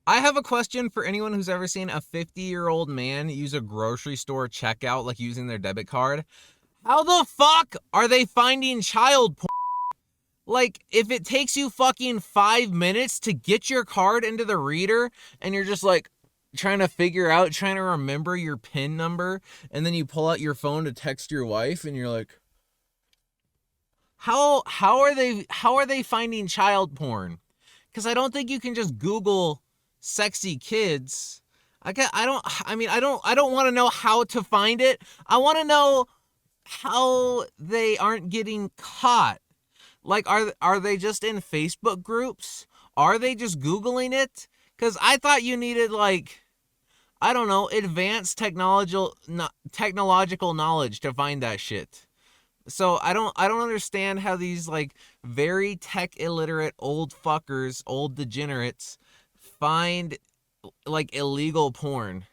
I have a question for anyone who's ever seen a 50-year-old man use a grocery store checkout, like using their debit card. How the fuck are they finding child porn? Like, if it takes you fucking 5 minutes to get your card into the reader and you're just like trying to remember your PIN number, and then you pull out your phone to text your wife and you're like, how are they finding child porn? Because I don't think you can just Google sexy kids. I don't want to know how to find it. I want to know how they aren't getting caught. Like, are they just in Facebook groups? Are they just Googling it? Because I thought you needed, like, I don't know, advanced technological knowledge to find that shit. So I don't understand how these, like, very tech illiterate old fuckers, old degenerates, find, like, illegal porn.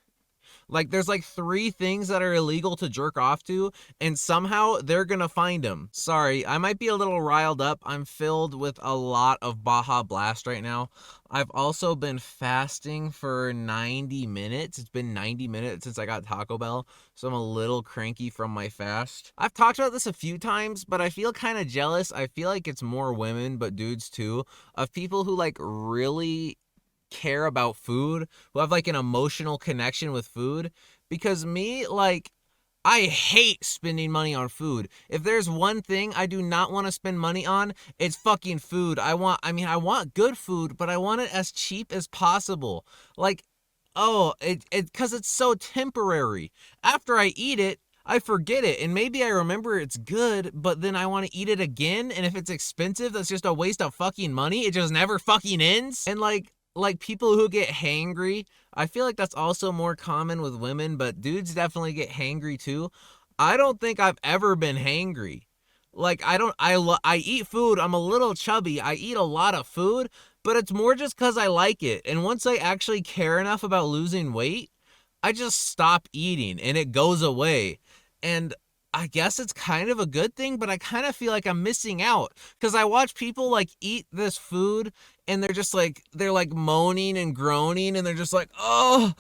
Like, there's like three things that are illegal to jerk off to, and somehow they're gonna find them. Sorry, I might be a little riled up. I'm filled with a lot of Baja Blast right now. I've also been fasting for 90 minutes. It's been 90 minutes since I got Taco Bell, so I'm a little cranky from my fast. I've talked about this a few times, but I feel kind of jealous. I feel like it's more women, but dudes too, of people who, like, really care about food, who have, like, an emotional connection with food. Because me, like, I hate spending money on food. If there's one thing I do not want to spend money on, it's fucking food. I want good food, but I want it as cheap as possible. Like, oh, cuz it's so temporary. After I eat it, I forget it, and maybe I remember it's good, but then I want to eat it again, and if it's expensive, that's just a waste of fucking money. It just never fucking ends. And, like people who get hangry, I feel like that's also more common with women, but dudes definitely get hangry too. I don't think I've ever been hangry. Like, I don't I eat food. I'm a little chubby. I eat a lot of food, but it's more just cuz I like it. And once I actually care enough about losing weight, I just stop eating and it goes away. And I guess it's kind of a good thing, but I kind of feel like I'm missing out because I watch people, like, eat this food, and they're like moaning and groaning, and they're just like, oh,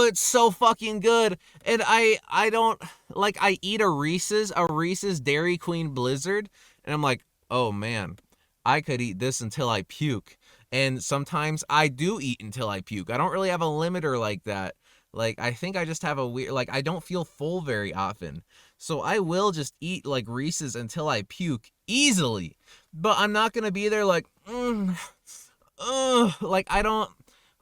it's so fucking good. And I don't, like, I eat a Reese's Dairy Queen Blizzard, and I'm like, oh man, I could eat this until I puke. And sometimes I do eat until I puke. I don't really have a limiter like that. Like, I think I just have a weird, like, I don't feel full very often. So I will just eat, like, Reese's until I puke easily. But I'm not going to be there like, like, I don't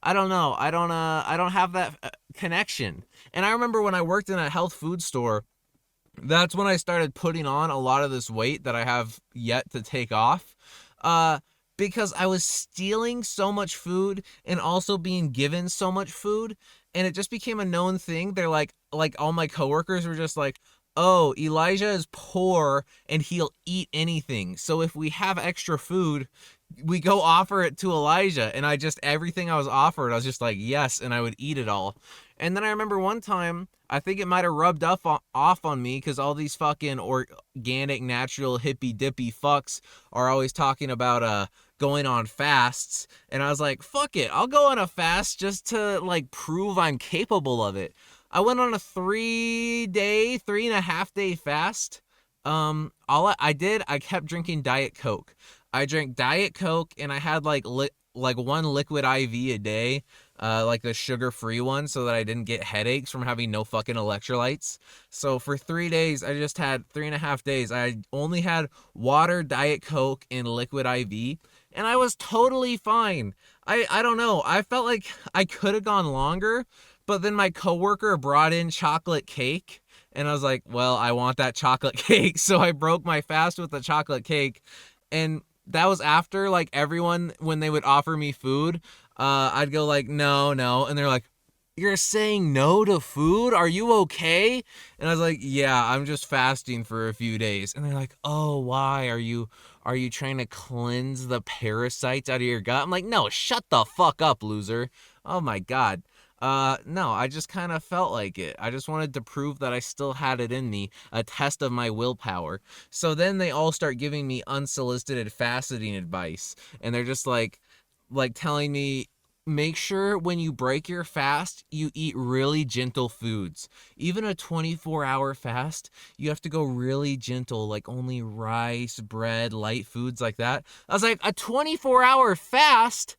know. I don't have that connection. And I remember when I worked in a health food store, that's when I started putting on a lot of this weight that I have yet to take off. Uh, because I was stealing so much food and also being given so much food, and it just became a known thing. They're like all my coworkers were just like, "Oh, Elijah is poor and he'll eat anything. So if we have extra food, we go offer it to Elijah." And everything I was offered, I was just like, "Yes," and I would eat it all. And then I remember one time, I think it might have rubbed off on me because all these fucking organic, natural, hippy dippy fucks are always talking about going on fasts. And I was like, fuck it, I'll go on a fast just to, like, prove I'm capable of it. I went on a 3.5 day fast. All I did, I kept drinking Diet Coke. I drank Diet Coke, and I had, like one liquid IV a day, like the sugar-free one, so that I didn't get headaches from having no fucking electrolytes. So for 3 days, I just had 3.5 days. I only had water, Diet Coke, and liquid IV, and I was totally fine. I don't know. I felt like I could have gone longer, but then my coworker brought in chocolate cake, and I was like, well, I want that chocolate cake, so I broke my fast with the chocolate cake. And that was after, like, everyone, when they would offer me food, I'd go like, no, no, and they're like, you're saying no to food? Are you okay? And I was like, yeah, I'm just fasting for a few days. And they're like, oh, why? Are you trying to cleanse the parasites out of your gut? I'm like, no, shut the fuck up, loser. Oh my God. No, I just kind of felt like it. I just wanted to prove that I still had it in me, a test of my willpower. So then they all start giving me unsolicited fasting advice, and they're just like telling me make sure when you break your fast, you eat really gentle foods. Even a 24-hour fast, you have to go really gentle, like only rice, bread, light foods like that. I was like, a 24-hour fast?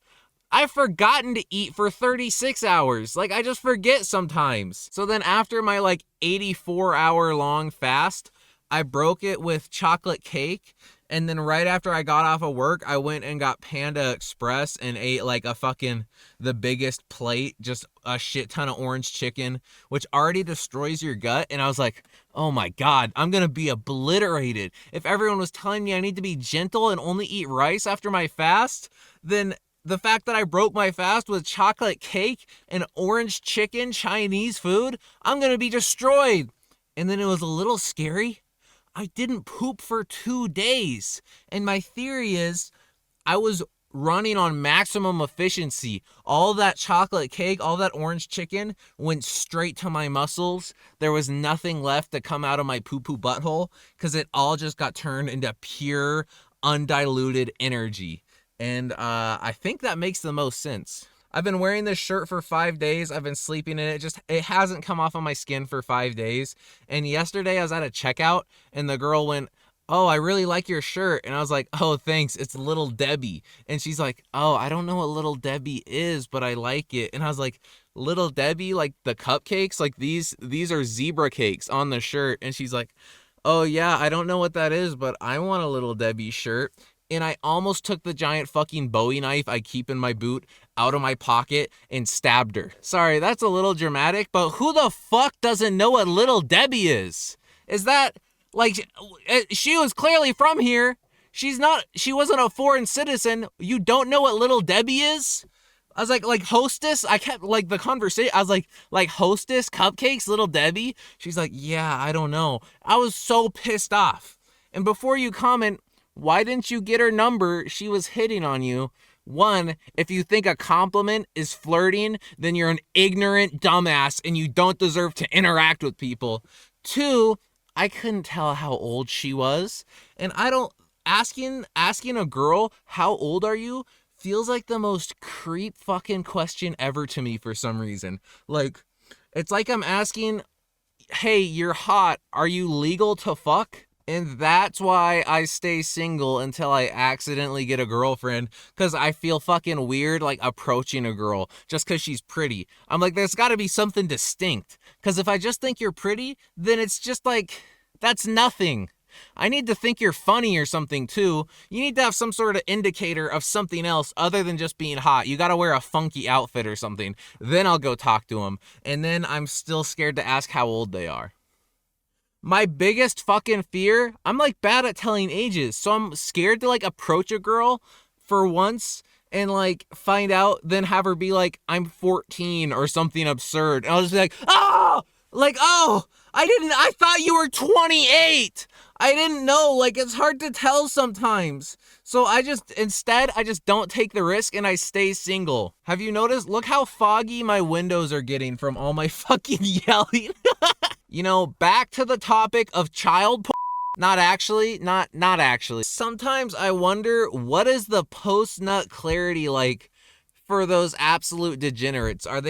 I've forgotten to eat for 36 hours. Like, I just forget sometimes. So then after my, 84-hour long fast, I broke it with chocolate cake. And then right after I got off of work, I went and got Panda Express and ate, the biggest plate, just a shit ton of orange chicken, which already destroys your gut. And I was like, oh my God, I'm going to be obliterated. If everyone was telling me I need to be gentle and only eat rice after my fast, then the fact that I broke my fast with chocolate cake and orange chicken Chinese food, I'm going to be destroyed. And then it was a little scary. I didn't poop for 2 days. And my theory is I was running on maximum efficiency. All that chocolate cake, all that orange chicken went straight to my muscles. There was nothing left to come out of my poo-poo butthole because it all just got turned into pure, undiluted energy. And I think that makes the most sense. I've been wearing this shirt for 5 days. I've been sleeping in it. It hasn't come off of my skin for 5 days. And yesterday I was at a checkout and the girl went, oh, I really like your shirt. And I was like, oh, thanks. It's Little Debbie. And she's like, oh, I don't know what Little Debbie is, but I like it. And I was like, Little Debbie, like the cupcakes, like these are zebra cakes on the shirt. And she's like, oh yeah, I don't know what that is, but I want a Little Debbie shirt. And I almost took the giant fucking Bowie knife I keep in my boot out of my pocket and stabbed her. Sorry, that's a little dramatic, but who the fuck doesn't know what Little Debbie is? Is that, she was clearly from here. She wasn't a foreign citizen. You don't know what Little Debbie is? I was like Hostess? I kept, the conversation, I was like Hostess, cupcakes, Little Debbie? She's like, yeah, I don't know. I was so pissed off. And before you comment, why didn't you get her number? She was hitting on you. 1, if you think a compliment is flirting, then you're an ignorant dumbass and you don't deserve to interact with people. 2, I couldn't tell how old she was. And asking a girl, how old are you, feels like the most creep fucking question ever to me for some reason. It's like I'm asking, hey, you're hot. Are you legal to fuck? And that's why I stay single until I accidentally get a girlfriend, because I feel fucking weird, approaching a girl just because she's pretty. I'm like, there's got to be something distinct, because if I just think you're pretty, then it's just that's nothing. I need to think you're funny or something too. You need to have some sort of indicator of something else other than just being hot. You got to wear a funky outfit or something. Then I'll go talk to them. And then I'm still scared to ask how old they are. My biggest fucking fear, I'm bad at telling ages, so I'm scared to approach a girl for once and find out, then have her be like, I'm 14 or something absurd. And I'll just be like, oh, I thought you were 28. I didn't know, it's hard to tell sometimes. So I just don't take the risk and I stay single. Have you noticed? Look how foggy my windows are getting from all my fucking yelling. Back to the topic of child porn. Not actually. Sometimes I wonder, what is the post-nut clarity like for those absolute degenerates? Do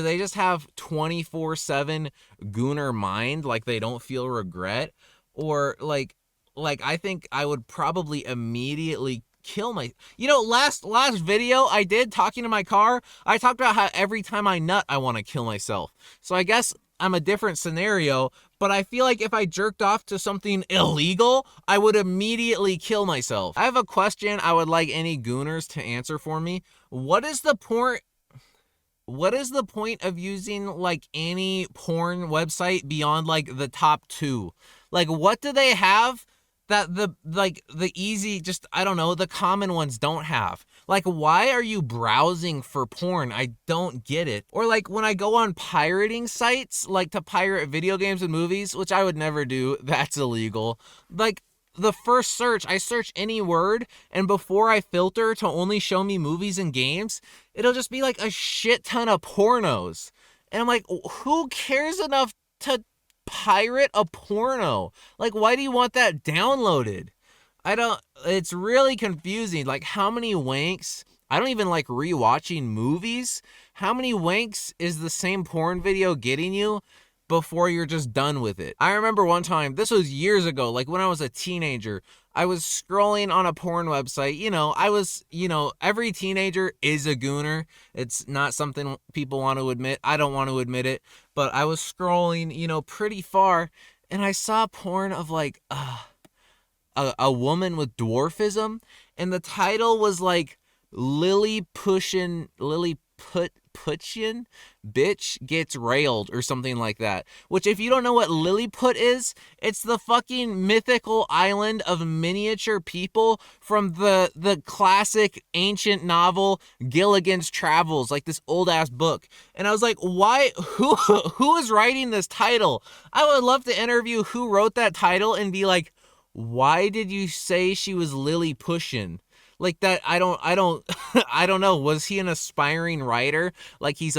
they just have 24/7 gooner mind, they don't feel regret? Or I think I would probably immediately kill my, last video I did talking to my car, I talked about how every time I nut, I want to kill myself. So I guess I'm a different scenario, but I feel like if I jerked off to something illegal, I would immediately kill myself. I have a question I would like any gooners to answer for me. What is the point of using any porn website beyond the top 2? What do they have that the easy, just, I don't know, the common ones don't have? Why are you browsing for porn? I don't get it. Or when I go on pirating sites, to pirate video games and movies, which I would never do, that's illegal. The first search, I search any word, and before I filter to only show me movies and games, it'll just be a shit ton of pornos. And I'm like, who cares enough to pirate a porno? Why do you want that downloaded? It's really confusing. How many wanks I don't even like rewatching movies. How many wanks is the same porn video getting you before you're just done with it? I remember one time, this was years ago, like when I was a teenager, I was scrolling on a porn website. Every teenager is a gooner. It's not something people want to admit. I don't want to admit it, but I was scrolling, pretty far, and I saw porn of like a woman with dwarfism, and the title was like Lilliputian bitch gets railed or something like that. Which, if you don't know what Lilliput is, it's the fucking mythical island of miniature people from the classic ancient novel Gilligan's Travels, like this old ass book. And I was like, why? Who is writing this title? I would love to interview who wrote that title and be like, why did you say she was Lilliputian? Like that, I don't I don't know. Was he an aspiring writer? Like he's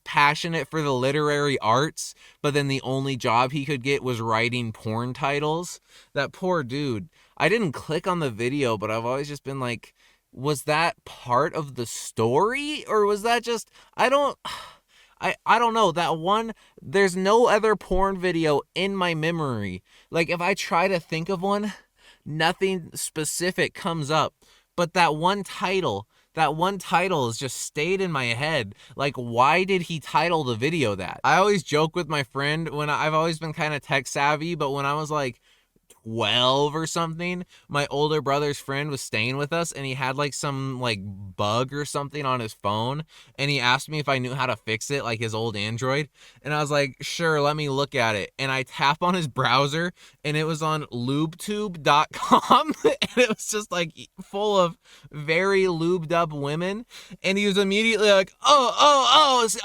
passionate for the literary arts, but then the only job he could get was writing porn titles? That poor dude. I didn't click on the video, but I've always just been like, was that part of the story, or was that just, I don't know. That one, there's no other porn video in my memory. Like if I try to think of one, nothing specific comes up. But that one title has just stayed in my head. Like, why did he title the video that? I always joke with my friend when I've always been kind of tech savvy, but when I was like 12 or something, my older brother's friend was staying with us, and he had like some like bug or something on his phone, and he asked me if I knew how to fix it, like his old Android, and I was like, sure, let me look at it. And I tap on his browser, and it was on lubetube.com and it was just like full of very lubed up women, and he was immediately like,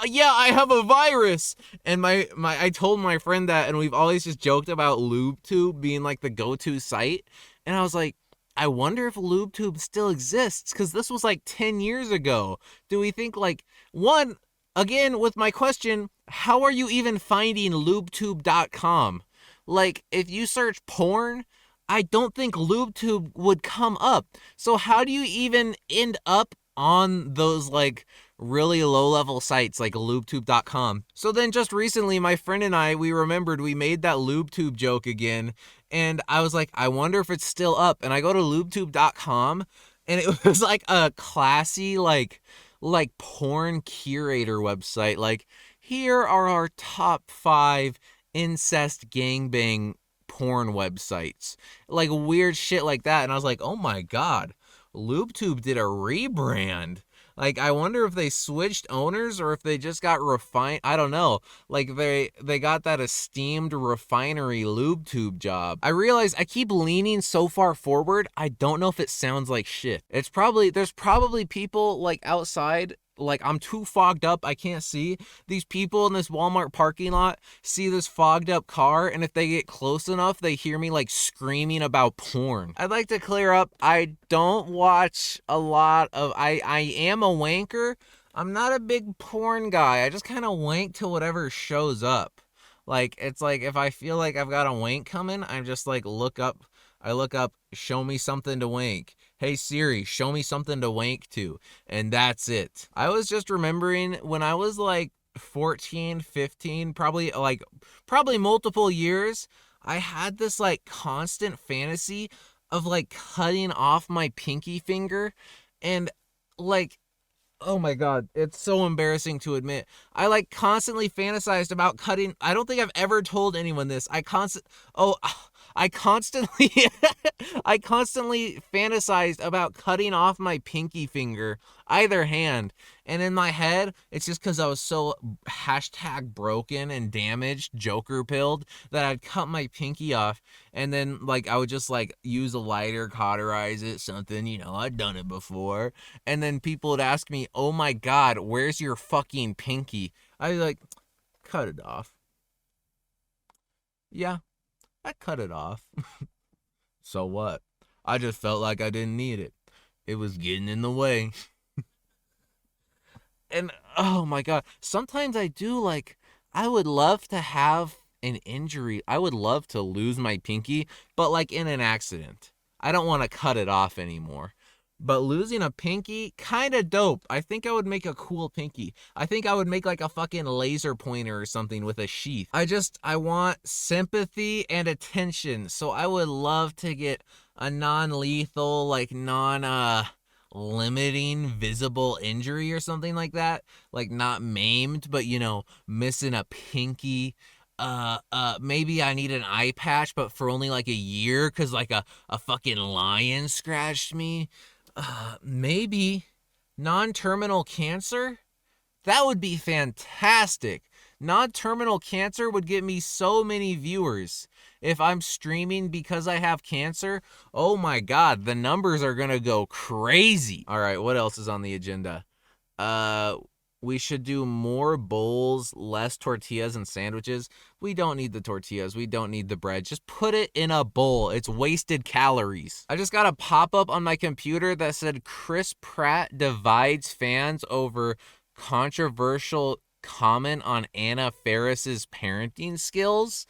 yeah, I have a virus. And I told my friend that, and we've always just joked about LubeTube being like the go-to site. And I was like, I wonder if LubeTube still exists, because this was like 10 years ago. Do we think like, one, again, with my question, how are you even finding lubetube.com? Like, if you search porn, I don't think LubeTube would come up. So how do you even end up on those like really low level sites like lubetube.com? So then just recently, my friend and we remembered we made that LubeTube joke again, and I was like, I wonder if it's still up. And I go to lubetube.com, and it was like a classy like porn curator website. Like, here are our top 5 incest gangbang porn websites, like weird shit like that. And I was like, oh my god, LubeTube did a rebrand. Like, I wonder if they switched owners or if they just got refined. I don't know. Like, they got that esteemed refinery LubeTube job. I realize I keep leaning so far forward, I don't know if it sounds like shit. There's probably people like outside, like I'm too fogged up, I can't see. These people in this Walmart parking lot see this fogged up car, and if they get close enough, they hear me like screaming about porn. I'd like to clear up, I don't watch a lot of, I am a wanker. I'm not a big porn guy. I just kind of wank to whatever shows up. Like, it's like if I feel like I've got a wank coming, I'm just like I look up, show me something to wank. Hey Siri, show me something to wank to. And that's it. I was just remembering when I was like 14, 15, probably multiple years, I had this like constant fantasy of like cutting off my pinky finger. And like, oh my god, it's so embarrassing to admit. I like constantly fantasized about cutting. I don't think I've ever told anyone this. I constantly I constantly fantasized about cutting off my pinky finger, either hand. And in my head, it's just because I was so #broken and damaged, Joker pilled, that I'd cut my pinky off, and then like I would just like use a lighter, cauterize it, something, I'd done it before. And then people would ask me, oh my god, where's your fucking pinky? I'd be like, cut it off. Yeah, I cut it off. So what? I just felt like I didn't need it. It was getting in the way. And oh my god, sometimes I do like, I would love to have an injury. I would love to lose my pinky, but like in an accident. I don't want to cut it off anymore. But losing a pinky, kind of dope. I think I would make a cool pinky. I think I would make like a fucking laser pointer or something with a sheath. I want sympathy and attention. So I would love to get a non-lethal, like limiting visible injury or something like that. Like not maimed, but missing a pinky. Maybe I need an eye patch, but for only like a year, cause like a fucking lion scratched me. Maybe non-terminal cancer? That would be fantastic. Non-terminal cancer would get me so many viewers. If I'm streaming because I have cancer, oh my god, the numbers are gonna go crazy. All right, what else is on the agenda? Uh, we should do more bowls, less tortillas and sandwiches. We don't need the tortillas. We don't need the bread. Just put it in a bowl. It's wasted calories. I just got a pop-up on my computer that said Chris Pratt divides fans over controversial comment on Anna Faris's parenting skills.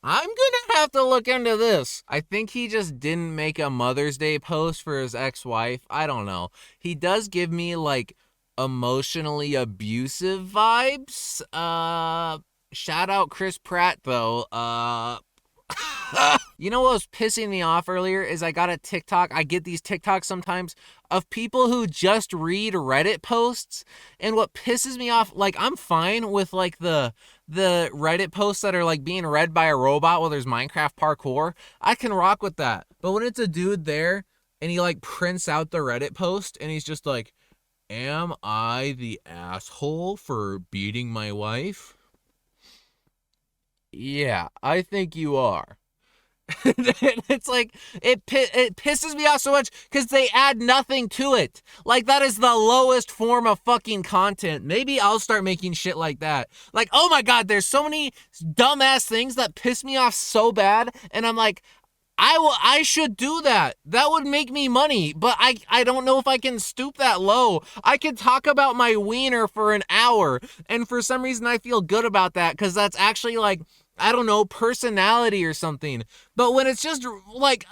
I'm gonna have to look into this. I think he just didn't make a Mother's Day post for his ex-wife. I don't know. He does give me like emotionally abusive vibes. Shout out Chris Pratt though. You know what was pissing me off earlier is I got a TikTok. I get these TikToks sometimes of people who just read Reddit posts. And what pisses me off, like I'm fine with like the Reddit posts that are like being read by a robot while there's Minecraft parkour. I can rock with that. But when it's a dude there and he like prints out the Reddit post and he's just like, am I the asshole for beating my wife? Yeah, I think you are. It's like it pisses me off so much because they add nothing to it. Like that is the lowest form of fucking content. Maybe I'll start making shit like that. Like, oh my god, there's so many dumbass things that piss me off so bad, and I'm like, I should do that. That would make me money, but I don't know if I can stoop that low. I could talk about my wiener for an hour, and for some reason I feel good about that because that's actually like, I don't know, personality or something. But when it's just like,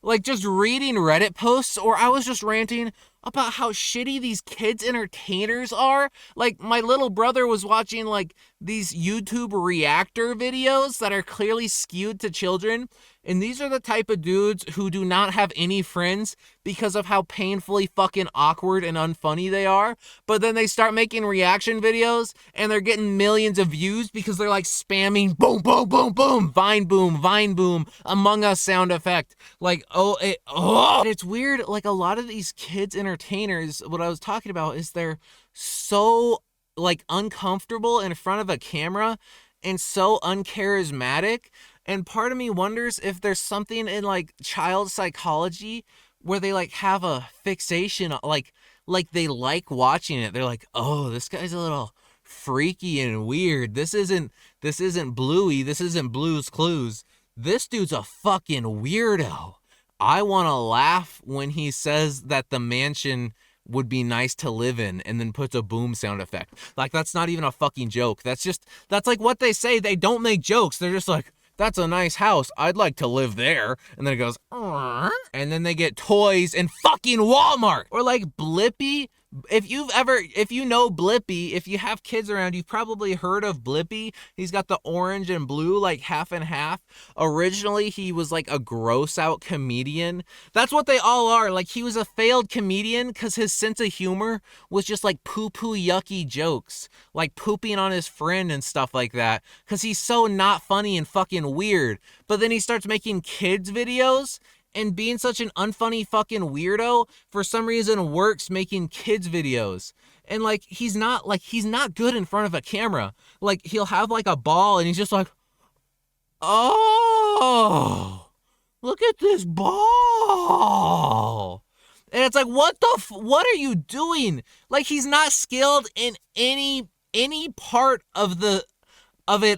like just reading Reddit posts, or I was just ranting about how shitty these kids entertainers are. Like my little brother was watching like these YouTube reactor videos that are clearly skewed to children. And these are the type of dudes who do not have any friends because of how painfully fucking awkward and unfunny they are. But then they start making reaction videos and they're getting millions of views because they're like spamming boom, boom, boom, boom, Vine boom, Among Us sound effect. Like, it's weird. Like a lot of these kids entertainers, what I was talking about is they're so like uncomfortable in front of a camera and so uncharismatic. And part of me wonders if there's something in like child psychology where they like have a fixation, like they like watching it. They're like, oh, this guy's a little freaky and weird. This isn't Bluey. This isn't Blue's Clues. This dude's a fucking weirdo. I want to laugh when he says that the mansion would be nice to live in and then puts a boom sound effect. Like that's not even a fucking joke. That's like what they say. They don't make jokes. They're just like, that's a nice house. I'd like to live there. And then it goes, and then they get toys in fucking Walmart. Or like Blippi. If you know Blippi, if you have kids around, you've probably heard of Blippi. He's got the orange and blue, like half and half. Originally, he was like a gross out comedian. That's what they all are. Like he was a failed comedian because his sense of humor was just like poo-poo yucky jokes. Like pooping on his friend and stuff like that. Because he's so not funny and fucking weird. But then he starts making kids videos. And being such an unfunny fucking weirdo, for some reason works making kids videos. And like, he's not good in front of a camera. Like, he'll have like a ball and he's just like, oh, look at this ball. And it's like, what are you doing? Like, he's not skilled in any part of it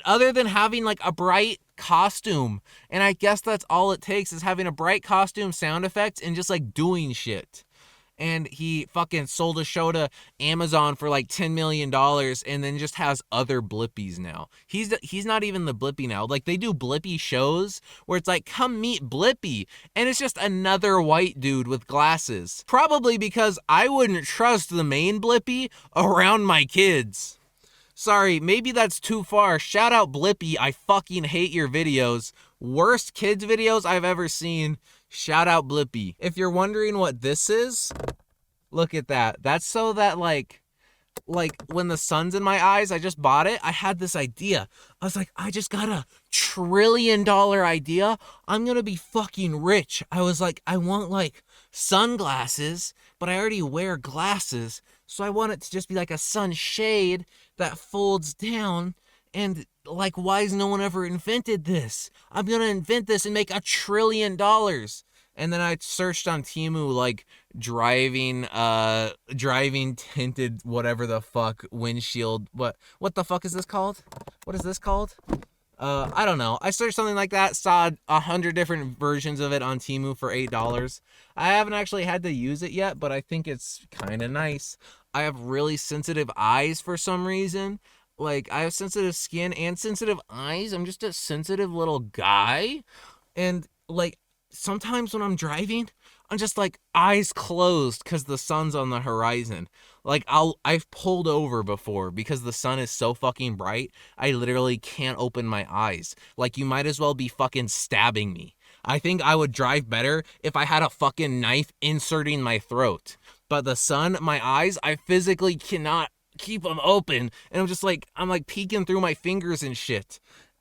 other than having like a bright costume. And I guess that's all it takes is having a bright costume, sound effects, and just like doing shit. and he fucking sold a show to Amazon for like $10 million and then just has other Blippies now. He's not even the Blippy now. Like, they do Blippy shows where it's like, come meet Blippy, and it's just another white dude with glasses. Probably because I wouldn't trust the main Blippy around my kids. Sorry, maybe that's too far. Shout out Blippy, I fucking hate your videos. Worst kids videos I've ever seen. Shout out Blippy. If you're wondering what this is, look at that. That's so that like when the sun's in my eyes, I just bought it. I had this idea. I was like, I just got $1 trillion idea. I'm gonna be fucking rich. I was like, I want like sunglasses, but I already wear glasses. So I want it to just be like a sunshade that folds down. And like, why has no one ever invented this? I'm gonna invent this and make $1 trillion. And then I searched on Temu like driving tinted whatever the fuck windshield. What the fuck is this called? What is this called? I don't know. I searched something like that, saw 100 different versions of it on Temu for $8. I haven't actually had to use it yet, but I think it's kind of nice. I have really sensitive eyes for some reason. Like, I have sensitive skin and sensitive eyes. I'm just a sensitive little guy. And like, sometimes when I'm driving, I'm just like eyes closed because the sun's on the horizon. Like, I've pulled over before because the sun is so fucking bright, I literally can't open my eyes. Like, you might as well be fucking stabbing me. I think I would drive better if I had a fucking knife inserting my throat. But the sun, my eyes, I physically cannot keep them open. And I'm like peeking through my fingers and shit.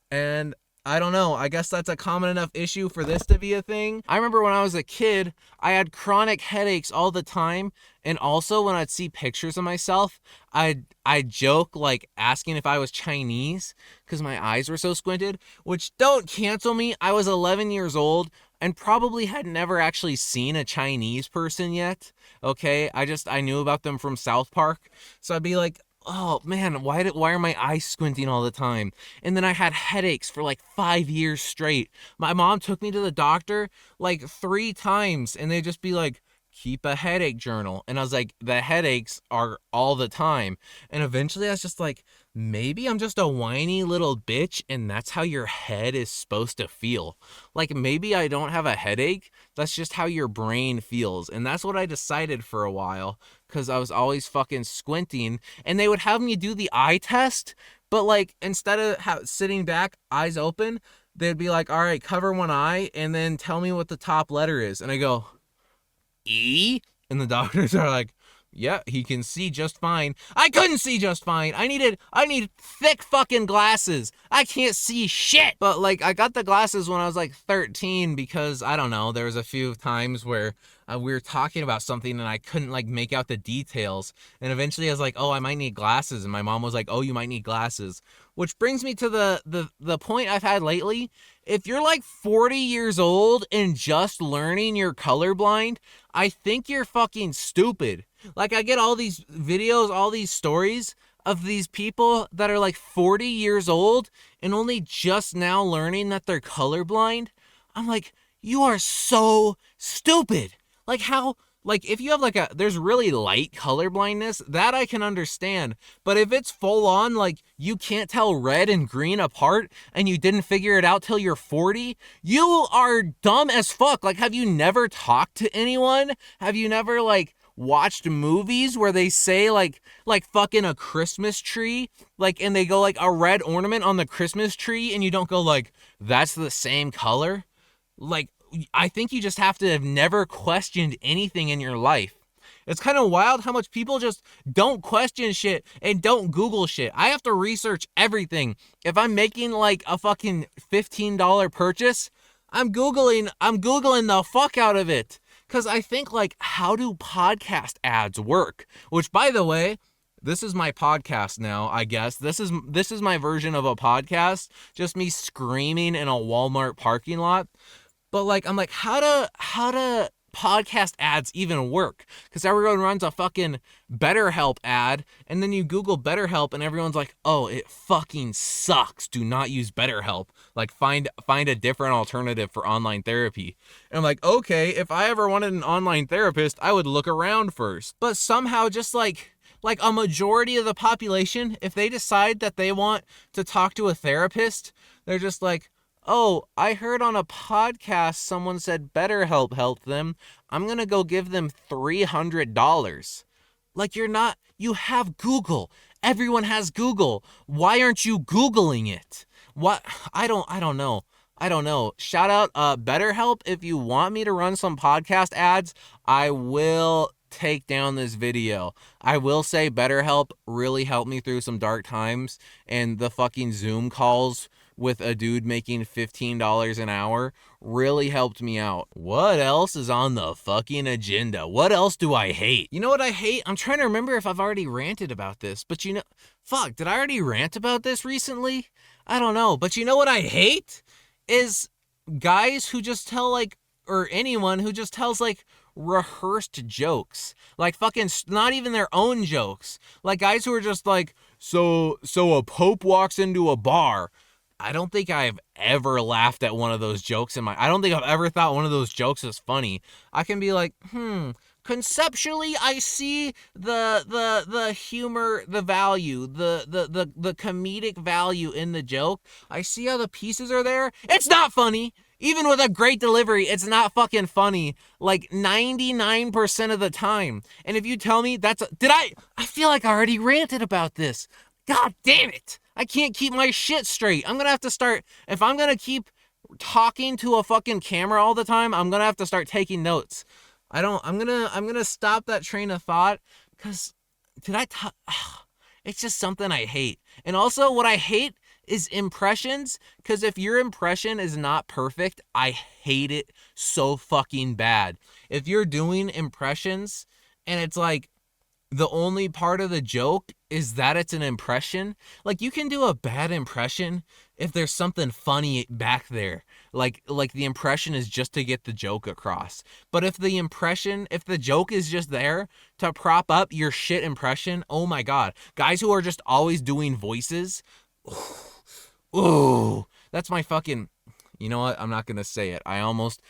And I don't know. I guess that's a common enough issue for this to be a thing. I remember when I was a kid, I had chronic headaches all the time. And also when I'd see pictures of myself, I'd joke like asking if I was Chinese because my eyes were so squinted, which don't cancel me. I was 11 years old and probably had never actually seen a Chinese person yet. Okay. I knew about them from South Park. So I'd be like, oh man, why are my eyes squinting all the time? And then I had headaches for like 5 years straight. My mom took me to the doctor like 3 times and they'd just be like, keep a headache journal. And I was like, the headaches are all the time. And eventually I was just like, maybe I'm just a whiny little bitch and that's how your head is supposed to feel. Like, maybe I don't have a headache. That's just how your brain feels. And that's what I decided for a while because I was always fucking squinting. And they would have me do the eye test, but like, instead of sitting back, eyes open, they'd be like, all right, cover one eye and then tell me what the top letter is. And I go, E? And the doctors are like, yeah, he can see just fine. I couldn't see just fine. I need thick fucking glasses. I can't see shit. But like, I got the glasses when I was like 13 because I don't know, there was a few times where we were talking about something and I couldn't like make out the details. And eventually I was like, oh, I might need glasses. And my mom was like, oh, you might need glasses. Which brings me to the point I've had lately. If you're like 40 years old and just learning you're colorblind, I think you're fucking stupid. Like, I get all these videos, all these stories of these people that are like 40 years old and only just now learning that they're colorblind. I'm like, you are so stupid. Like, how, like, if you have like there's really light color blindness, that I can understand. But if it's full on, like, you can't tell red and green apart and you didn't figure it out till you're 40, you are dumb as fuck. Like, have you never talked to anyone? Have you never, like, watched movies where they say like fucking a Christmas tree, like, and they go like a red ornament on the Christmas tree and you don't go like, that's the same color? Like, I think you just have to have never questioned anything in your life. It's kind of wild how much people just don't question shit and don't Google shit. I have to research everything. If I'm making like a fucking $15 purchase, I'm Googling the fuck out of it. Because I think, like, how do podcast ads work? Which, by the way, this is my podcast now, I guess. This is my version of a podcast. Just me screaming in a Walmart parking lot. But, like, I'm like, how do podcast ads even work, because everyone runs a fucking BetterHelp ad, and then you Google BetterHelp and everyone's like, oh, it fucking sucks. Do not use BetterHelp. Like, find a different alternative for online therapy. And I'm like, okay, if I ever wanted an online therapist, I would look around first. But somehow, just like a majority of the population, if they decide that they want to talk to a therapist, they're just like, oh, I heard on a podcast someone said BetterHelp helped them. I'm going to go give them $300. Like, you have Google. Everyone has Google. Why aren't you Googling it? What? I don't know. I don't know. Shout out BetterHelp. If you want me to run some podcast ads, I will take down this video. I will say BetterHelp really helped me through some dark times, and the fucking Zoom calls with a dude making $15 an hour really helped me out. What else is on the fucking agenda? What else do I hate? You know what I hate? I'm trying to remember if I've already ranted about this, but fuck, did I already rant about this recently? I don't know, but you know what I hate? Is guys who just tell or anyone who just tells rehearsed jokes, like fucking not even their own jokes, like guys who are just like, so a pope walks into a bar. I don't think I've ever laughed at one of those jokes I don't think I've ever thought one of those jokes was funny. I can be like, conceptually, I see the humor, the value, the comedic value in the joke. I see how the pieces are there. It's not funny. Even with a great delivery, it's not fucking funny, like 99% of the time. And if you tell me I feel like I already ranted about this. God damn it. I can't keep my shit straight. I'm going to have to start, if I'm going to keep talking to a fucking camera all the time, I'm going to have to start taking notes. I'm going to stop that train of thought, because it's just something I hate. And also what I hate is impressions, because if your impression is not perfect, I hate it so fucking bad. If you're doing impressions and it's like the only part of the joke is that it's an impression, like you can do a bad impression if there's something funny back there, like the impression is just to get the joke across. But if the joke is just there to prop up your shit impression, oh my god, guys who are just always doing voices, ooh, that's my fucking, you know what? I'm not going to say it. I almost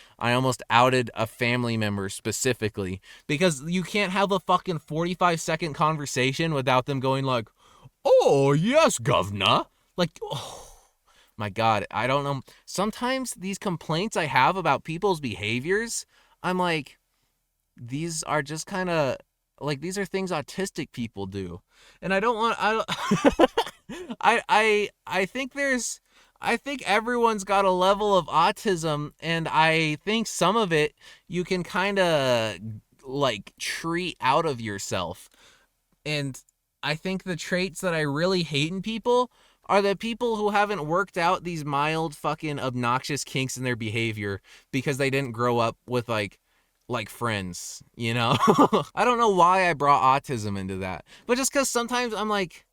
outed a family member specifically, because you can't have a fucking 45-second conversation without them going like, oh, yes, governor. Like, oh, my God. I don't know. Sometimes these complaints I have about people's behaviors, I'm like, these are just kind of, like, these are things autistic people do. And I think everyone's got a level of autism, and I think some of it you can kind of like treat out of yourself. And I think the traits that I really hate in people are the people who haven't worked out these mild fucking obnoxious kinks in their behavior because they didn't grow up with like friends, you know? I don't know why I brought autism into that, but just because sometimes I'm like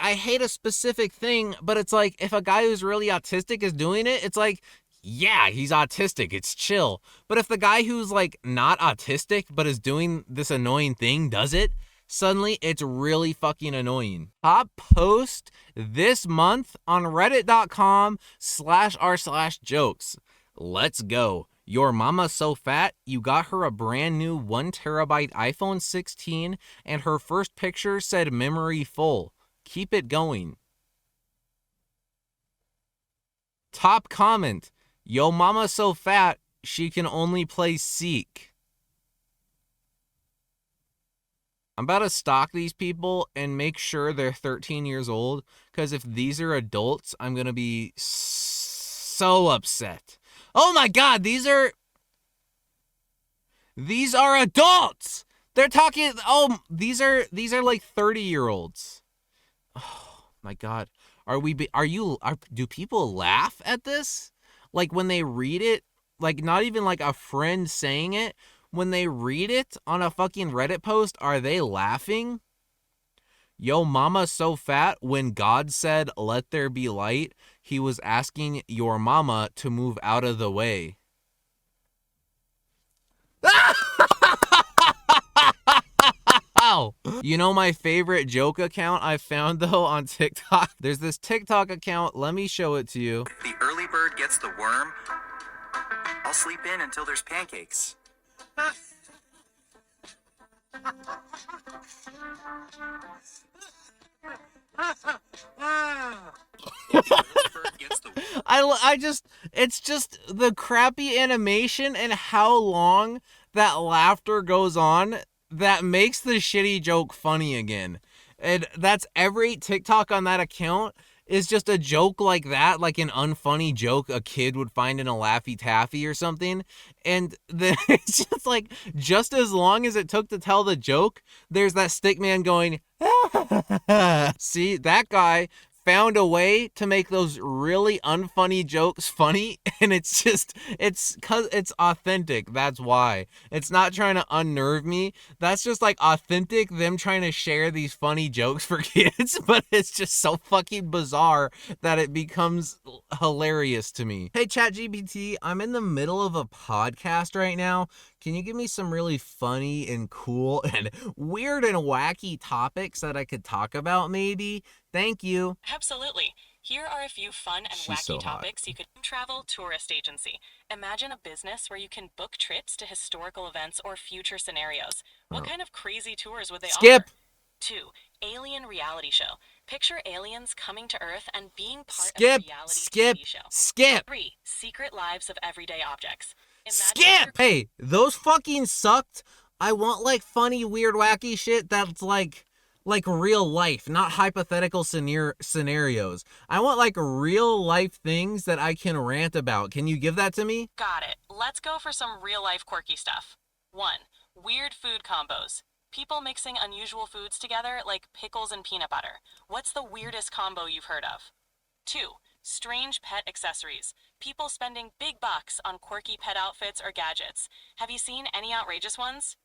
I hate a specific thing, but it's like if a guy who's really autistic is doing it, it's like, yeah, he's autistic, it's chill. But if the guy who's like not autistic but is doing this annoying thing does it, suddenly it's really fucking annoying. Top post this month on reddit.com/r/jokes. Let's go. Your mama's so fat, you got her a brand new 1 terabyte iPhone 16 and her first picture said memory full. Keep it going. Top comment. Yo mama's so fat, she can only play Seek. I'm about to stalk these people and make sure they're 13 years old, because if these are adults, I'm going to be so upset. Oh my god, these are adults. They're talking, these are like 30-year-olds. Oh my god. Do people laugh at this? Like when they read it, like not even like a friend saying it, when they read it on a fucking Reddit post, are they laughing? Yo mama so fat, when God said let there be light, he was asking your mama to move out of the way. Ow! You know my favorite joke account I found though on TikTok? There's this TikTok account, let me show it to you. The early bird gets the worm. I'll sleep in until there's pancakes. It's just the crappy animation and how long that laughter goes on that makes the shitty joke funny again. And that's every TikTok on that account is just a joke like that, like an unfunny joke a kid would find in a Laffy Taffy or something. And then it's just like, just as long as it took to tell the joke, there's that stick man going, see, that guy found a way to make those really unfunny jokes funny, and it's cause it's authentic. That's why. It's not trying to unnerve me. That's just like authentic them trying to share these funny jokes for kids, but it's just so fucking bizarre that it becomes hilarious to me. Hey ChatGPT, I'm in the middle of a podcast right now. Can you give me some really funny and cool and weird and wacky topics that I could talk about maybe? Thank you. Absolutely. Here are a few fun and She's wacky so hot. topics you could travel tourist agency. Imagine a business where you can book trips to historical events or future scenarios. What kind of crazy tours would they Skip. offer? 2. Alien reality show. Picture aliens coming to Earth and being part Skip. of a reality Skip. TV show. Skip. 3. Secret lives of everyday objects. Skip! Hey, those fucking sucked. I want like funny, weird, wacky shit that's like real life, not hypothetical scenarios. I want like real life things that I can rant about. Can you give that to me? Got it. Let's go for some real life quirky stuff. 1. Weird food combos. People mixing unusual foods together like pickles and peanut butter. What's the weirdest combo you've heard of? 2. Strange pet accessories. People spending big bucks on quirky pet outfits or gadgets. Have you seen any outrageous ones?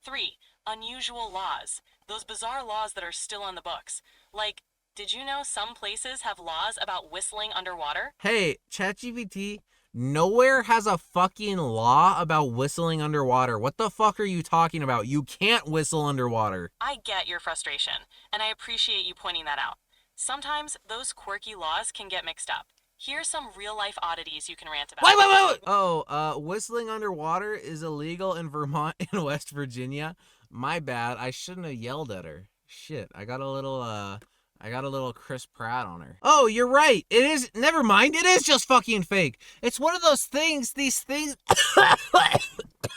3. Unusual laws. Those bizarre laws that are still on the books. Like, did you know some places have laws about whistling underwater? Hey, ChatGPT, nowhere has a fucking law about whistling underwater. What the fuck are you talking about? You can't whistle underwater. I get your frustration, and I appreciate you pointing that out. Sometimes those quirky laws can get mixed up. Here's some real-life oddities you can rant about. Wait. Oh, whistling underwater is illegal in Vermont and West Virginia. My bad. I shouldn't have yelled at her. Shit, I got a little Chris Pratt on her. Oh, you're right. It is. Never mind. It is just fucking fake. It's one of those things. These things.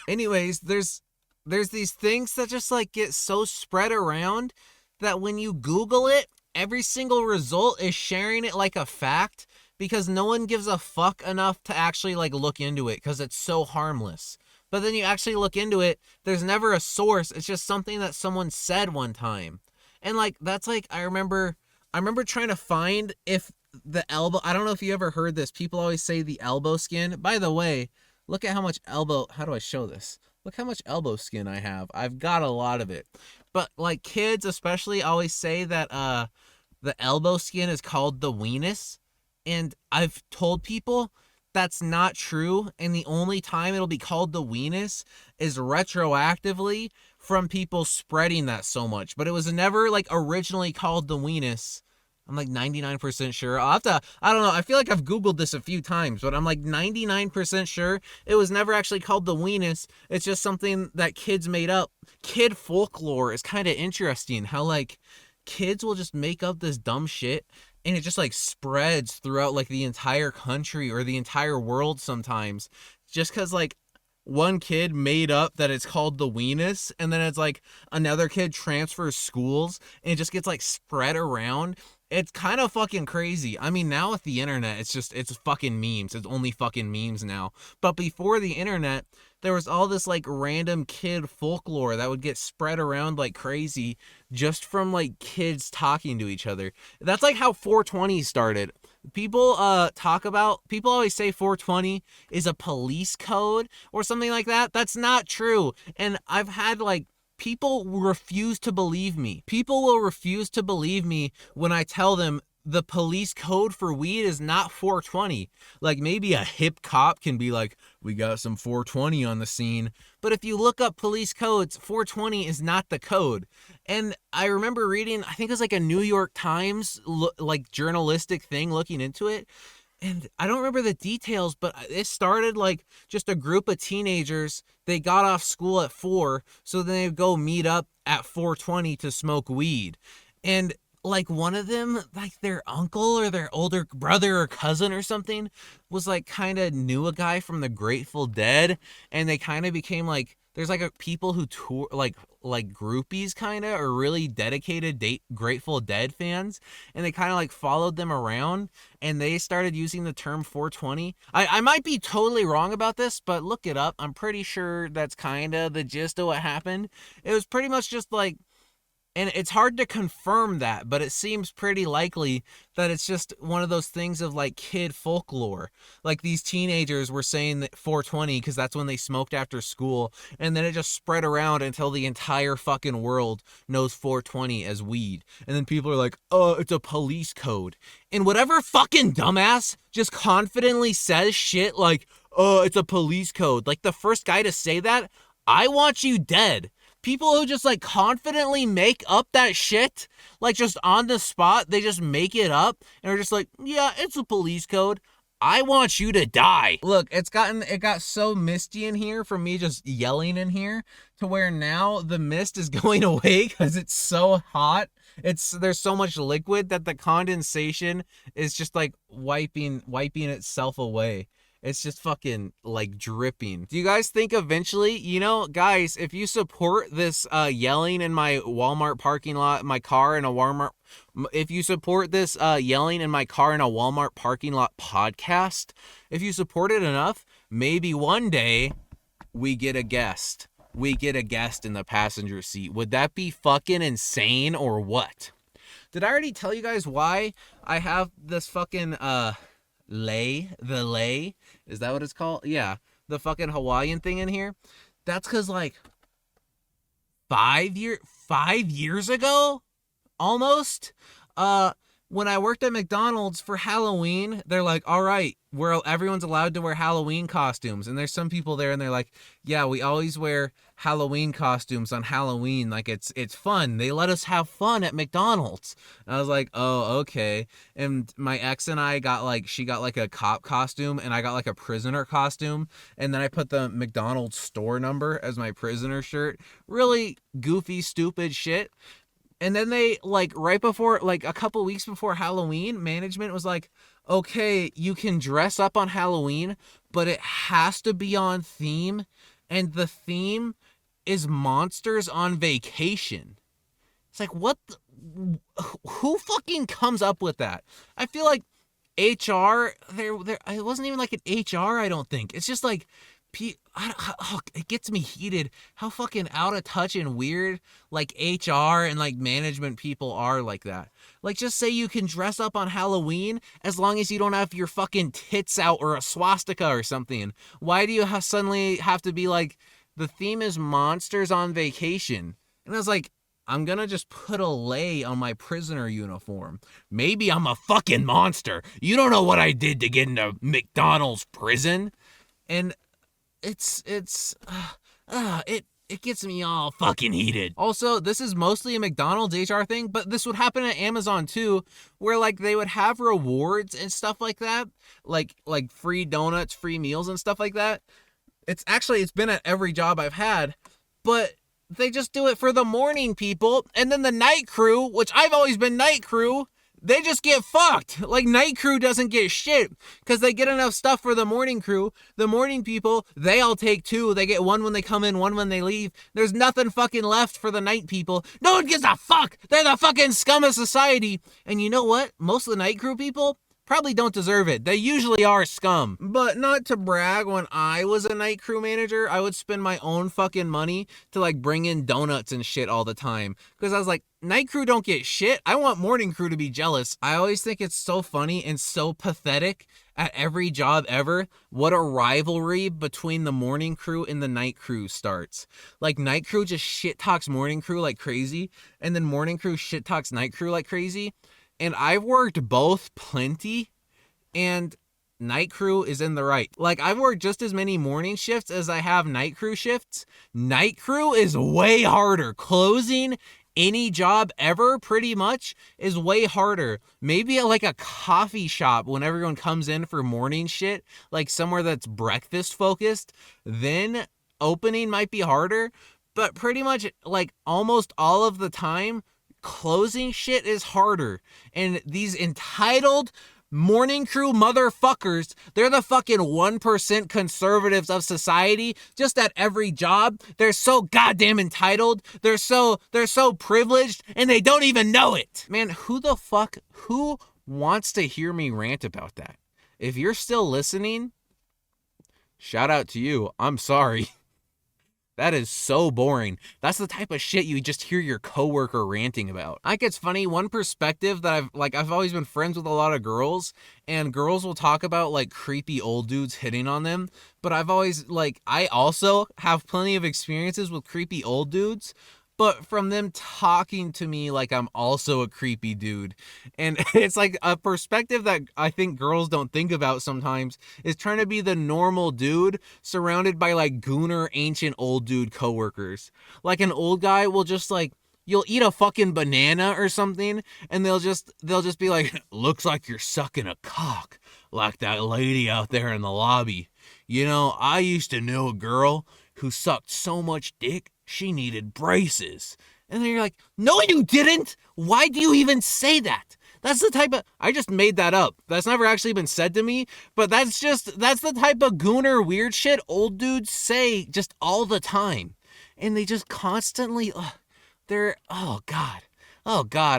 Anyways, there's these things that just like get so spread around that when you Google it, every single result is sharing it like a fact because no one gives a fuck enough to actually like look into it because it's so harmless. But then you actually look into it, there's never a source. It's just something that someone said one time. And like that's like I remember trying to find if the elbow, I don't know if you ever heard this. People always say the elbow skin. By the way, look at how much elbow, how do I show this? Look how much elbow skin I have. I've got a lot of it. But like kids especially always say that the elbow skin is called the weenus. And I've told people that's not true. And the only time it'll be called the weenus is retroactively from people spreading that so much. But it was never like originally called the weenus. I'm like 99% sure. I don't know. I feel like I've Googled this a few times, but I'm like 99% sure it was never actually called the weenus. It's just something that kids made up. Kid folklore is kind of interesting. How like kids will just make up this dumb shit and it just like spreads throughout like the entire country or the entire world sometimes. Just because like one kid made up that it's called the weenus, and then it's like another kid transfers schools and it just gets like spread around. It's kind of fucking crazy. I mean, now with the internet, it's fucking memes. It's only fucking memes now. But before the internet, there was all this like random kid folklore that would get spread around like crazy just from like kids talking to each other. That's like how 420 started. People people always say 420 is a police code or something like that. That's not true. And I've had like people refuse to believe me. People will refuse to believe me when I tell them the police code for weed is not 420. Like maybe a hip cop can be like, we got some 420 on the scene. But if you look up police codes, 420 is not the code. And I remember reading, I think it was like a New York Times like journalistic thing looking into it. And I don't remember the details, but it started like just a group of teenagers. They got off school at 4, so then they'd go meet up at 420 to smoke weed. And like one of them, like their uncle or their older brother or cousin or something, was like kind of knew a guy from the Grateful Dead, and they kind of became like, there's like a people who tour like groupies kind of, or really dedicated Grateful Dead fans, and they kind of like followed them around, and they started using the term 420. I might be totally wrong about this, but look it up. I'm pretty sure that's kind of the gist of what happened. It was pretty much just like, and it's hard to confirm that, but it seems pretty likely that it's just one of those things of like kid folklore. Like these teenagers were saying that 420 because that's when they smoked after school, and then it just spread around until the entire fucking world knows 420 as weed. And then people are like, oh, it's a police code. And whatever fucking dumbass just confidently says shit like, oh, it's a police code. Like the first guy to say that, I want you dead. People who just like confidently make up that shit, like just on the spot, they just make it up and are just like, yeah, it's a police code. I want you to die. Look, it got so misty in here from me just yelling in here to where now the mist is going away because it's so hot. There's so much liquid that the condensation is just like wiping itself away. It's just fucking like dripping. Do you guys think eventually, guys, if you support this yelling in my Walmart parking lot, my car in a Walmart, if you support this yelling in my car in a Walmart parking lot podcast, if you support it enough, maybe one day we get a guest. We get a guest in the passenger seat. Would that be fucking insane or what? Did I already tell you guys why I have this fucking lei? Is that what it's called? Yeah, the fucking Hawaiian thing in here. That's because like 5 years ago, almost, when I worked at McDonald's for Halloween, they're like, all right, everyone's allowed to wear Halloween costumes. And there's some people there and they're like, yeah, we always wear Halloween costumes on Halloween. Like it's fun. They let us have fun at McDonald's. And I was like, oh, okay. And my ex and I she got like a cop costume and I got like a prisoner costume. And then I put the McDonald's store number as my prisoner shirt. Really goofy, stupid shit. And then they, like, right before, like, a couple weeks before Halloween, management was like, okay, you can dress up on Halloween, but it has to be on theme. And the theme is monsters on vacation. It's like, who fucking comes up with that? I feel like HR, it wasn't even like an HR, I don't think. It's just like, it gets me heated how fucking out of touch and weird like HR and like management people are like that. Like just say you can dress up on Halloween as long as you don't have your fucking tits out or a swastika or something. Why do you suddenly have to be like, the theme is monsters on vacation? And I was like, I'm gonna just put a lei on my prisoner uniform. Maybe I'm a fucking monster. You don't know what I did to get into McDonald's prison. And it gets me all fucking heated. Also, this is mostly a McDonald's HR thing, but this would happen at Amazon too, where like they would have rewards and stuff like that, like free donuts, free meals and stuff like that. It's been at every job I've had, but they just do it for the morning people, and then the night crew, which I've always been night crew, they just get fucked. Like, night crew doesn't get shit because they get enough stuff for the morning crew. The morning people, they all take 2. They get 1 when they come in, 1 when they leave. There's nothing fucking left for the night people. No one gives a fuck. They're the fucking scum of society. And you know what? Most of the night crew people probably don't deserve it. They usually are scum. But not to brag, when I was a night crew manager, I would spend my own fucking money to like bring in donuts and shit all the time. Because I was like, night crew don't get shit. I want morning crew to be jealous. I always think it's so funny and so pathetic at every job ever what a rivalry between the morning crew and the night crew starts. Like, night crew just shit talks morning crew like crazy, and then morning crew shit talks night crew like crazy. And I've worked both plenty, and night crew is in the right. Like, I've worked just as many morning shifts as I have night crew shifts. Night crew is way harder. Closing any job ever, pretty much, is way harder. Maybe at like a coffee shop when everyone comes in for morning shit, like somewhere that's breakfast focused, then opening might be harder. But pretty much, like, almost all of the time, closing shit is harder. And these entitled morning crew motherfuckers, they're the fucking 1% conservatives of society. Just at every job, they're so goddamn entitled, they're so privileged, and they don't even know it. Man, who wants to hear me rant about that? If you're still listening, shout out to you. I'm sorry. That is so boring. That's the type of shit you just hear your coworker ranting about. I think it's funny, one perspective that I've always been friends with a lot of girls, and girls will talk about like creepy old dudes hitting on them, but I also have plenty of experiences with creepy old dudes, but from them talking to me like I'm also a creepy dude. And it's like a perspective that I think girls don't think about sometimes, is trying to be the normal dude surrounded by like gooner ancient old dude coworkers. Like, an old guy will just like, you'll eat a fucking banana or something, and they'll just be like, looks like you're sucking a cock, like that lady out there in the lobby. You know, I used to know a girl who sucked so much dick she needed braces. And then you're like, no, you didn't. Why do you even say that? That's the type of, I just made that up. That's never actually been said to me, but that's the type of gooner weird shit old dudes say just all the time. And they just constantly, oh God.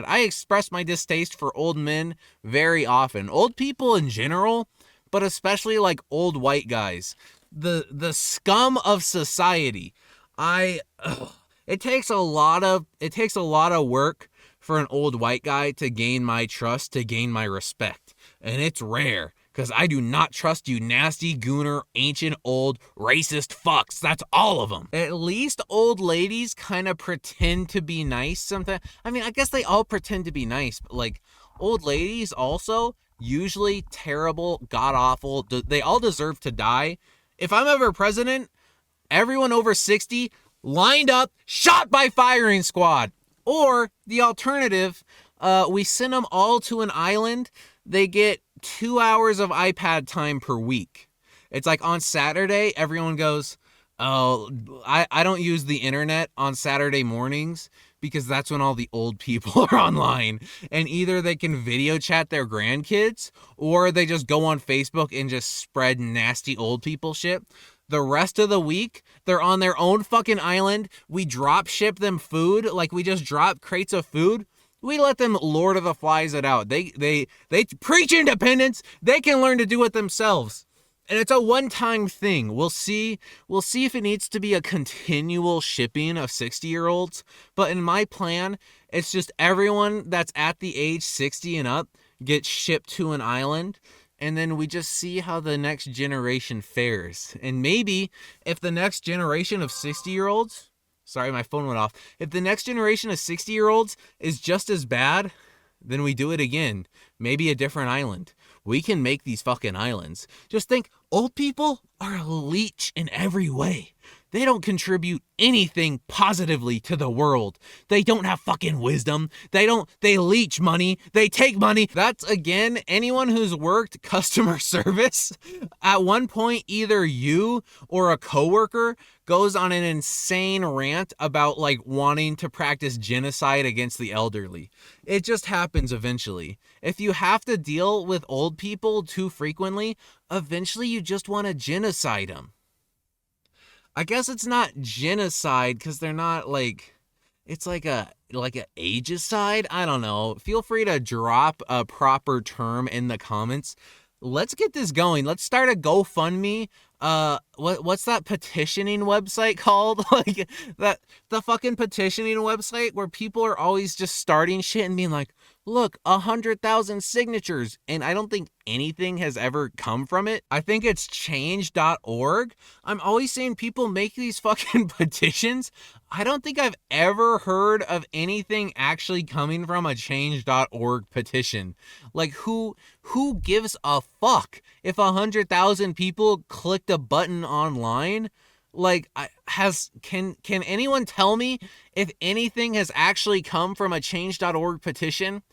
I express my distaste for old men very often. Old people in general, but especially like old white guys. The scum of society. It takes a lot of work for an old white guy to gain my trust, to gain my respect. And it's rare, because I do not trust you nasty, gooner, ancient, old, racist fucks. That's all of them. At least old ladies kind of pretend to be nice sometimes. I mean, I guess they all pretend to be nice, but like, old ladies also, usually terrible, god-awful, they all deserve to die. If I'm ever president, everyone over 60 lined up, shot by firing squad. Or the alternative, we send them all to an island. They get 2 hours of iPad time per week. It's like on Saturday, everyone goes, oh, I don't use the internet on Saturday mornings because that's when all the old people are online. And either they can video chat their grandkids, or they just go on Facebook and just spread nasty old people shit. The rest of the week, they're on their own fucking island. We drop ship them food. Like, we just drop crates of food. We let them Lord of the Flies it out. They preach independence. They can learn to do it themselves. And it's a one-time thing. We'll see if it needs to be a continual shipping of 60-year-olds. But in my plan, it's just everyone that's at the age 60 and up gets shipped to an island. And then we just see how the next generation fares. And maybe if the next generation of 60-year-olds, sorry, my phone went off. If the next generation of 60-year-olds is just as bad, then we do it again. Maybe a different island. We can make these fucking islands. Just think, old people are a leech in every way. They don't contribute anything positively to the world. They don't have fucking wisdom. They leech money. They take money. That's, again, anyone who's worked customer service. At one point, either you or a coworker goes on an insane rant about like wanting to practice genocide against the elderly. It just happens eventually. If you have to deal with old people too frequently, eventually you just want to genocide them. I guess it's not genocide because they're not like, it's like a ageicide. I don't know. Feel free to drop a proper term in the comments. Let's get this going. Let's start a GoFundMe. What's that petitioning website called? Like the fucking petitioning website where people are always just starting shit and being like, look, 100,000 signatures, and I don't think anything has ever come from it. I think it's change.org. I'm always seeing people make these fucking petitions. I don't think I've ever heard of anything actually coming from a change.org petition. Like, who gives a fuck if 100,000 people clicked a button online? Like, can anyone tell me if anything has actually come from a change.org petition?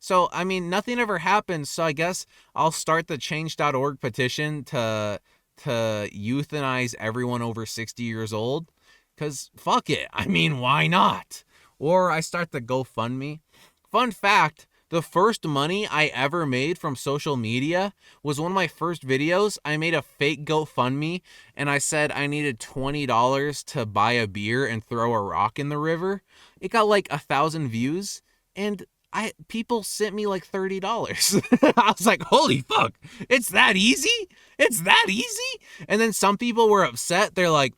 So, I mean, nothing ever happens, so I guess I'll start the change.org petition to euthanize everyone over 60 years old. Cause fuck it. I mean, why not? Or I start the GoFundMe. Fun fact, the first money I ever made from social media was one of my first videos. I made a fake GoFundMe and I said I needed $20 to buy a beer and throw a rock in the river. It got like 1,000 views and people sent me like $30. I was like, holy fuck, it's that easy? It's that easy? And then some people were upset. They're like,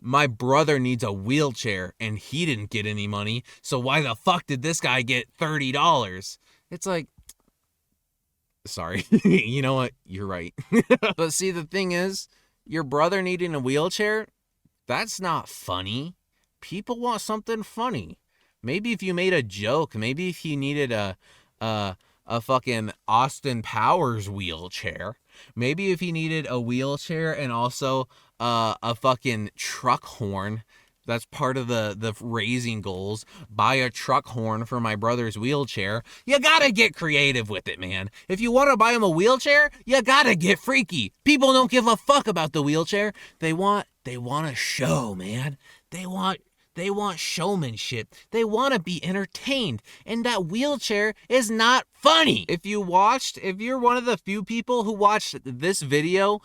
my brother needs a wheelchair and he didn't get any money, so why the fuck did this guy get $30? It's like, sorry. You know what? You're right. But see, the thing is, your brother needing a wheelchair, that's not funny. People want something funny. Maybe if you made a joke, maybe if you needed a fucking Austin Powers wheelchair, maybe if he needed a wheelchair and also a fucking truck horn. That's part of the raising goals. Buy a truck horn for my brother's wheelchair. You gotta get creative with it, man. If you want to buy him a wheelchair, you gotta get freaky. People don't give a fuck about the wheelchair. They want a show, man. They want showmanship. They want to be entertained. And that wheelchair is not funny. If you're one of the few people who watched this video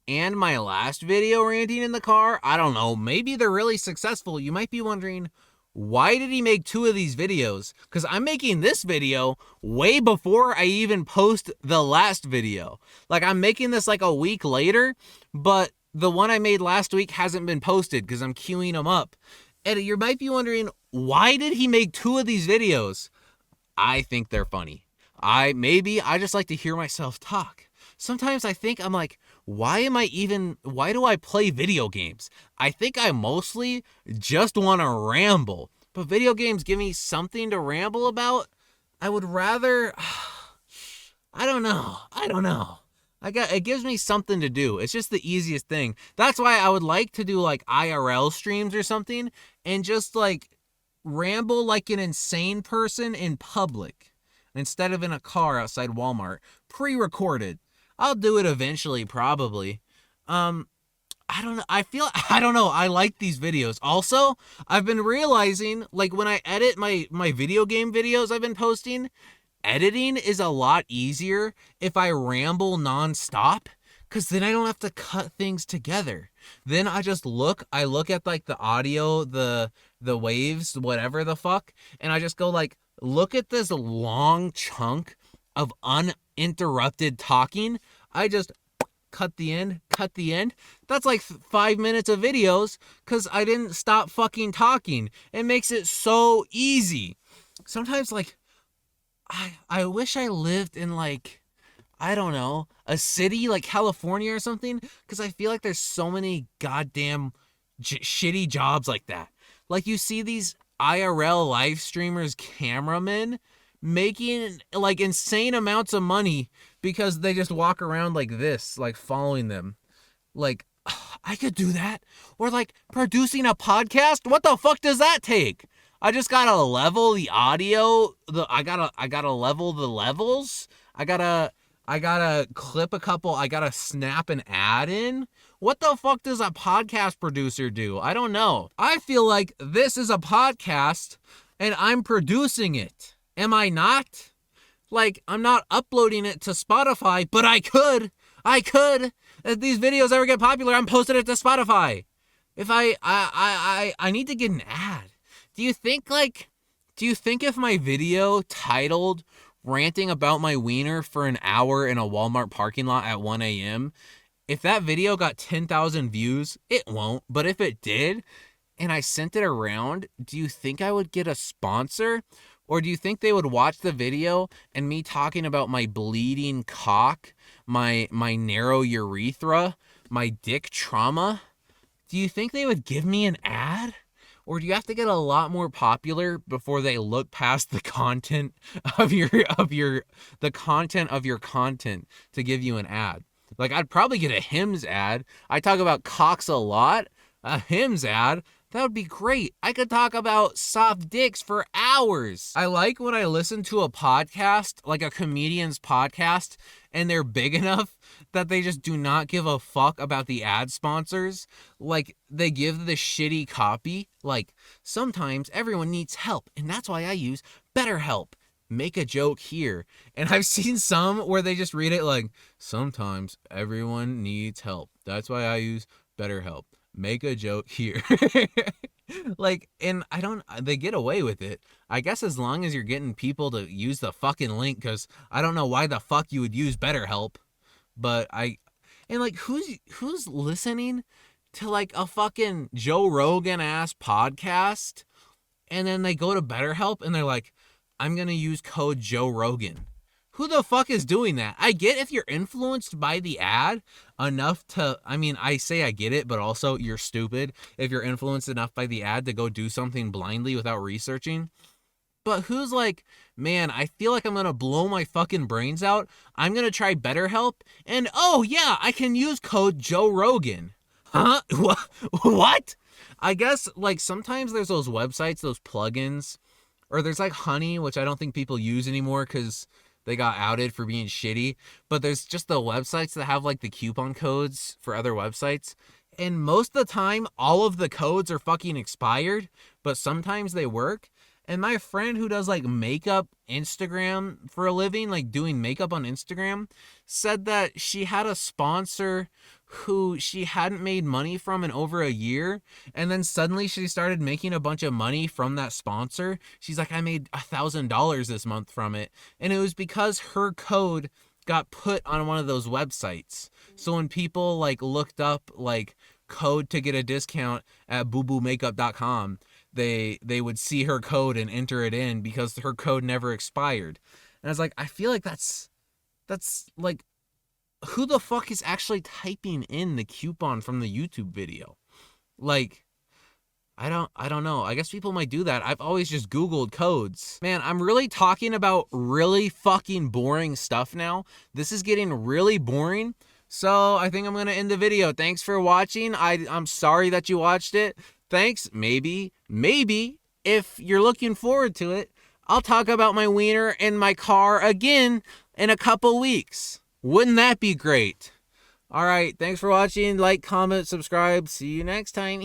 and my last video ranting in the car, I don't know, maybe they're really successful. You might be wondering, why did he make 2 of these videos? Because I'm making this video way before I even post the last video. Like, I'm making this like a week later, but the one I made last week hasn't been posted because I'm queuing them up. And you might be wondering, why did he make 2 of these videos? I think they're funny. I just like to hear myself talk. Sometimes I think I'm like, why do I play video games? I think I mostly just want to ramble. But video games give me something to ramble about. I would rather, I don't know. It gives me something to do. It's just the easiest thing. That's why I would like to do like IRL streams or something and just like ramble like an insane person in public instead of in a car outside Walmart, pre-recorded. I'll do it eventually, probably. I don't know. I don't know. I like these videos. Also, I've been realizing, like, when I edit my video game videos I've been posting, editing is a lot easier if I ramble nonstop, because then I don't have to cut things together. Then I look at, like, the audio, the waves, whatever the fuck, and I just go, like, look at this long chunk of uninterrupted talking. I just cut the end. That's like 5 minutes of videos because I didn't stop fucking talking. It makes it so easy. Sometimes, like, I wish I lived in, like, I don't know, a city like California or something, because I feel like there's so many goddamn shitty jobs like that. Like, you see these IRL live streamers, cameramen, making like insane amounts of money because they just walk around like this, like following them. Like, I could do that. Or like producing a podcast. What the fuck does that take? I just gotta level the audio. I gotta level the levels. I gotta clip a couple. I gotta snap an ad in. What the fuck does a podcast producer do? I don't know. I feel like this is a podcast and I'm producing it. Am I not? Like, I'm not uploading it to Spotify, but I could. If these videos ever get popular, I'm posting it to Spotify. If I need to get an ad. Do you think if my video titled ranting about my wiener for an hour in a Walmart parking lot at 1 a.m., if that video got 10,000 views, it won't. But if it did, and I sent it around, do you think I would get a sponsor? Or do you think they would watch the video and me talking about my bleeding cock, my narrow urethra, my dick trauma? Do you think they would give me an ad? Or do you have to get a lot more popular before they look past the content of the content of your content to give you an ad? Like, I'd probably get a Hims ad. I talk about cocks a lot. A Hims ad, that would be great. I could talk about soft dicks for hours. I like when I listen to a podcast, like a comedian's podcast, and they're big enough that they just do not give a fuck about the ad sponsors. Like, they give the shitty copy. Like, sometimes everyone needs help, and that's why I use BetterHelp. Make a joke here. And I've seen some where they just read it like, sometimes everyone needs help. That's why I use BetterHelp. Make a joke here. Like, and they get away with it. I guess as long as you're getting people to use the fucking link, because I don't know why the fuck you would use BetterHelp. But like, who's listening to like a fucking Joe Rogan ass podcast, and then they go to BetterHelp and they're like, I'm going to use code Joe Rogan. Who the fuck is doing that? I get if you're influenced by the ad enough to, I mean, I say I get it, but also you're stupid if you're influenced enough by the ad to go do something blindly without researching. But who's like, man, I feel like I'm going to blow my fucking brains out. I'm going to try BetterHelp. And oh yeah, I can use code Joe Rogan. Huh? What? I guess like sometimes there's those websites, those plugins, or there's like Honey, which I don't think people use anymore because they got outed for being shitty. But there's just the websites that have like the coupon codes for other websites. And most of the time, all of the codes are fucking expired, but sometimes they work. And my friend who does like makeup Instagram for a living, like doing makeup on Instagram, said that she had a sponsor who she hadn't made money from in over a year. And then suddenly she started making a bunch of money from that sponsor. She's like, I made $1,000 this month from it. And it was because her code got put on one of those websites. So when people like looked up like code to get a discount at booboomakeup.com, they would see her code and enter it in because her code never expired. And I was like, I feel like that's like, who the fuck is actually typing in the coupon from the YouTube video? Like, I don't know. I guess people might do that. I've always just Googled codes. Man, I'm really talking about really fucking boring stuff now. This is getting really boring. So I think I'm going to end the video. Thanks for watching. I'm sorry that you watched it. Thanks. Maybe if you're looking forward to it, I'll talk about my wiener in my car again in a couple weeks. Wouldn't that be great? All right. Thanks for watching. Like, comment, subscribe. See you next time.